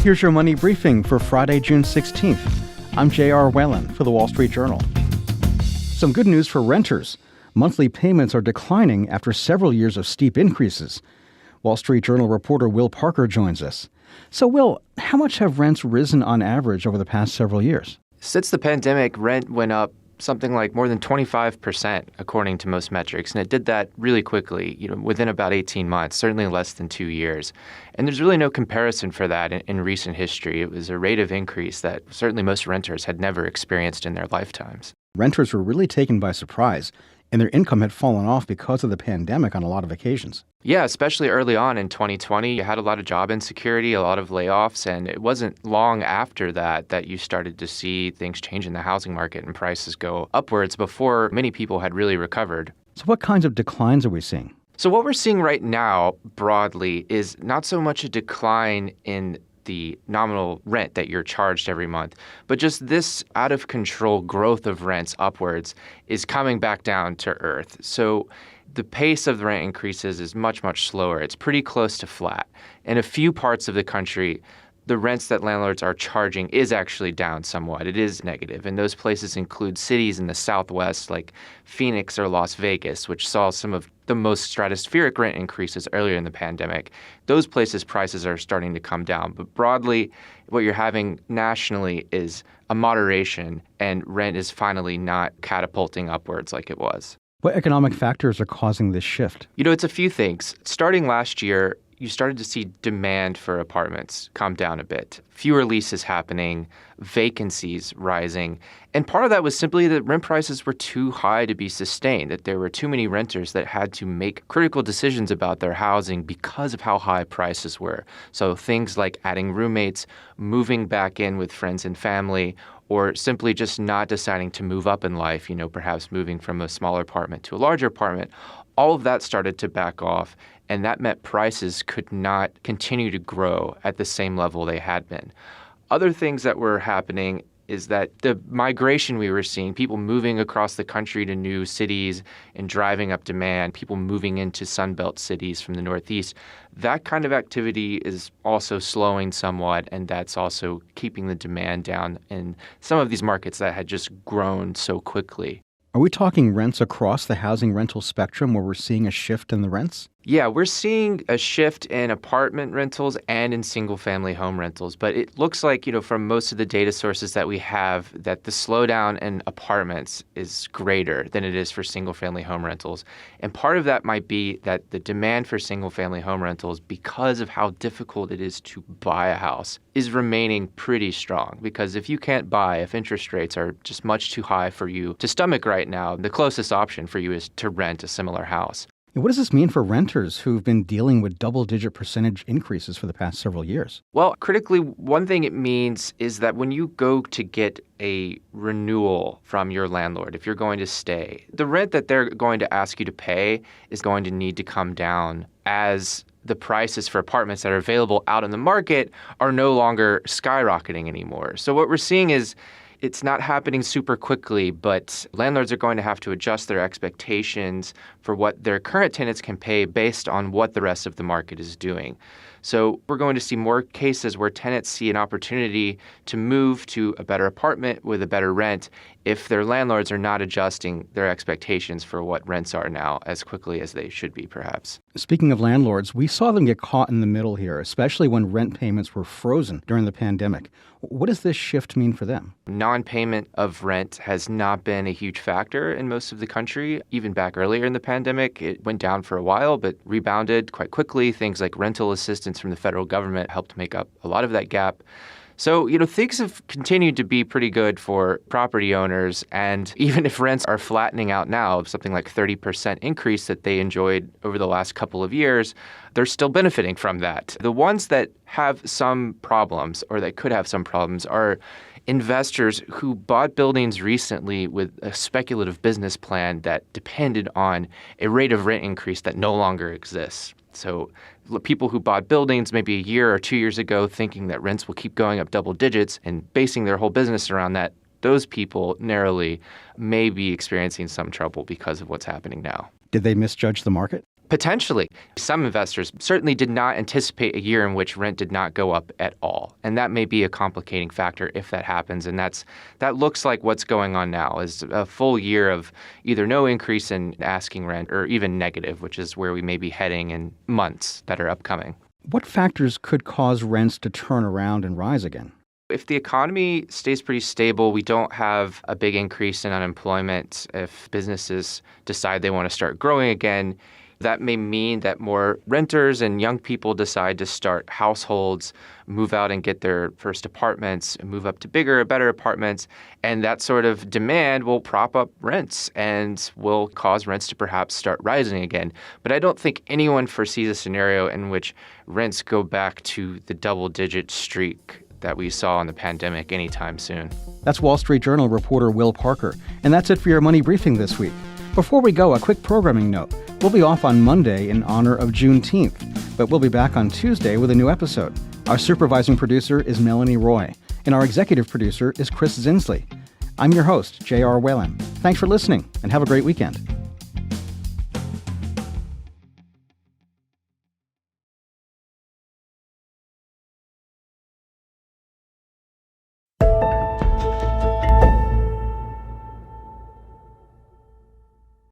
Here's your money briefing for Friday, June 16th. I'm J.R. Whalen for the Wall Street Journal. Some good news for renters. Monthly payments are declining after several years of steep increases. Wall Street Journal reporter Will Parker joins us. So, Will, how much have rents risen on average over the past several years? Since the pandemic, rent went up something like more than 25%, according to most metrics. And it did that really quickly, within about 18 months, certainly less than 2 years. And there's really no comparison for that in recent history. It was a rate of increase that certainly most renters had never experienced in their lifetimes. Renters were really taken by surprise, and their income had fallen off because of the pandemic on a lot of occasions. Yeah, especially early on in 2020, you had a lot of job insecurity, a lot of layoffs, and it wasn't long after that you started to see things change in the housing market and prices go upwards before many people had really recovered. So what kinds of declines are we seeing? So what we're seeing right now, broadly, is not so much a decline in the nominal rent that you're charged every month, but just this out-of-control growth of rents upwards is coming back down to earth. So the pace of the rent increases is much, much slower. It's pretty close to flat. In a few parts of the country, the rents that landlords are charging is actually down somewhat. It is negative. And those places include cities in the Southwest like Phoenix or Las Vegas, which saw some of the most stratospheric rent increases earlier in the pandemic. Those places' prices are starting to come down. But broadly, what you're having nationally is a moderation, and rent is finally not catapulting upwards like it was. What economic factors are causing this shift? It's a few things. Starting last year, you started to see demand for apartments come down a bit. Fewer leases happening, vacancies rising. And part of that was simply that rent prices were too high to be sustained, that there were too many renters that had to make critical decisions about their housing because of how high prices were. So things like adding roommates, moving back in with friends and family, or simply just not deciding to move up in life, perhaps moving from a smaller apartment to a larger apartment. All of that started to back off, and that meant prices could not continue to grow at the same level they had been. Other things that were happening is that the migration we were seeing, people moving across the country to new cities and driving up demand, people moving into Sunbelt cities from the Northeast, that kind of activity is also slowing somewhat, and that's also keeping the demand down in some of these markets that had just grown so quickly. Are we talking rents across the housing rental spectrum where we're seeing a shift in the rents? Yeah, we're seeing a shift in apartment rentals and in single-family home rentals. But it looks like, from most of the data sources that we have, that the slowdown in apartments is greater than it is for single-family home rentals. And part of that might be that the demand for single-family home rentals, because of how difficult it is to buy a house, is remaining pretty strong. Because if you can't buy, if interest rates are just much too high for you to stomach right now, the closest option for you is to rent a similar house. What does this mean for renters who've been dealing with double-digit percentage increases for the past several years? Well, critically, one thing it means is that when you go to get a renewal from your landlord, if you're going to stay, the rent that they're going to ask you to pay is going to need to come down as the prices for apartments that are available out in the market are no longer skyrocketing anymore. So what we're seeing is it's not happening super quickly, but landlords are going to have to adjust their expectations for what their current tenants can pay based on what the rest of the market is doing. So we're going to see more cases where tenants see an opportunity to move to a better apartment with a better rent if their landlords are not adjusting their expectations for what rents are now as quickly as they should be, perhaps. Speaking of landlords, we saw them get caught in the middle here, especially when rent payments were frozen during the pandemic. What does this shift mean for them? Non-payment of rent has not been a huge factor in most of the country. Even back earlier in the pandemic, it went down for a while, but rebounded quite quickly. Things like rental assistance from the federal government helped make up a lot of that gap. So, things have continued to be pretty good for property owners. And even if rents are flattening out now, something like 30% increase that they enjoyed over the last couple of years, they're still benefiting from that. The ones that have some problems or that could have some problems are investors who bought buildings recently with a speculative business plan that depended on a rate of rent increase that no longer exists. So people who bought buildings maybe a year or 2 years ago thinking that rents will keep going up double digits and basing their whole business around that, those people narrowly may be experiencing some trouble because of what's happening now. Did they misjudge the market? Potentially. Some investors certainly did not anticipate a year in which rent did not go up at all. And that may be a complicating factor if that happens. And that looks like what's going on now is a full year of either no increase in asking rent or even negative, which is where we may be heading in months that are upcoming. What factors could cause rents to turn around and rise again? If the economy stays pretty stable, we don't have a big increase in unemployment. If businesses decide they want to start growing again, that may mean that more renters and young people decide to start households, move out and get their first apartments, move up to bigger, better apartments. And that sort of demand will prop up rents and will cause rents to perhaps start rising again. But I don't think anyone foresees a scenario in which rents go back to the double-digit streak that we saw in the pandemic anytime soon. That's Wall Street Journal reporter Will Parker. And that's it for your Money Briefing this week. Before we go, a quick programming note. We'll be off on Monday in honor of Juneteenth, but we'll be back on Tuesday with a new episode. Our supervising producer is Melanie Roy, and our executive producer is Chris Zinsley. I'm your host, J.R. Whalen. Thanks for listening, and have a great weekend.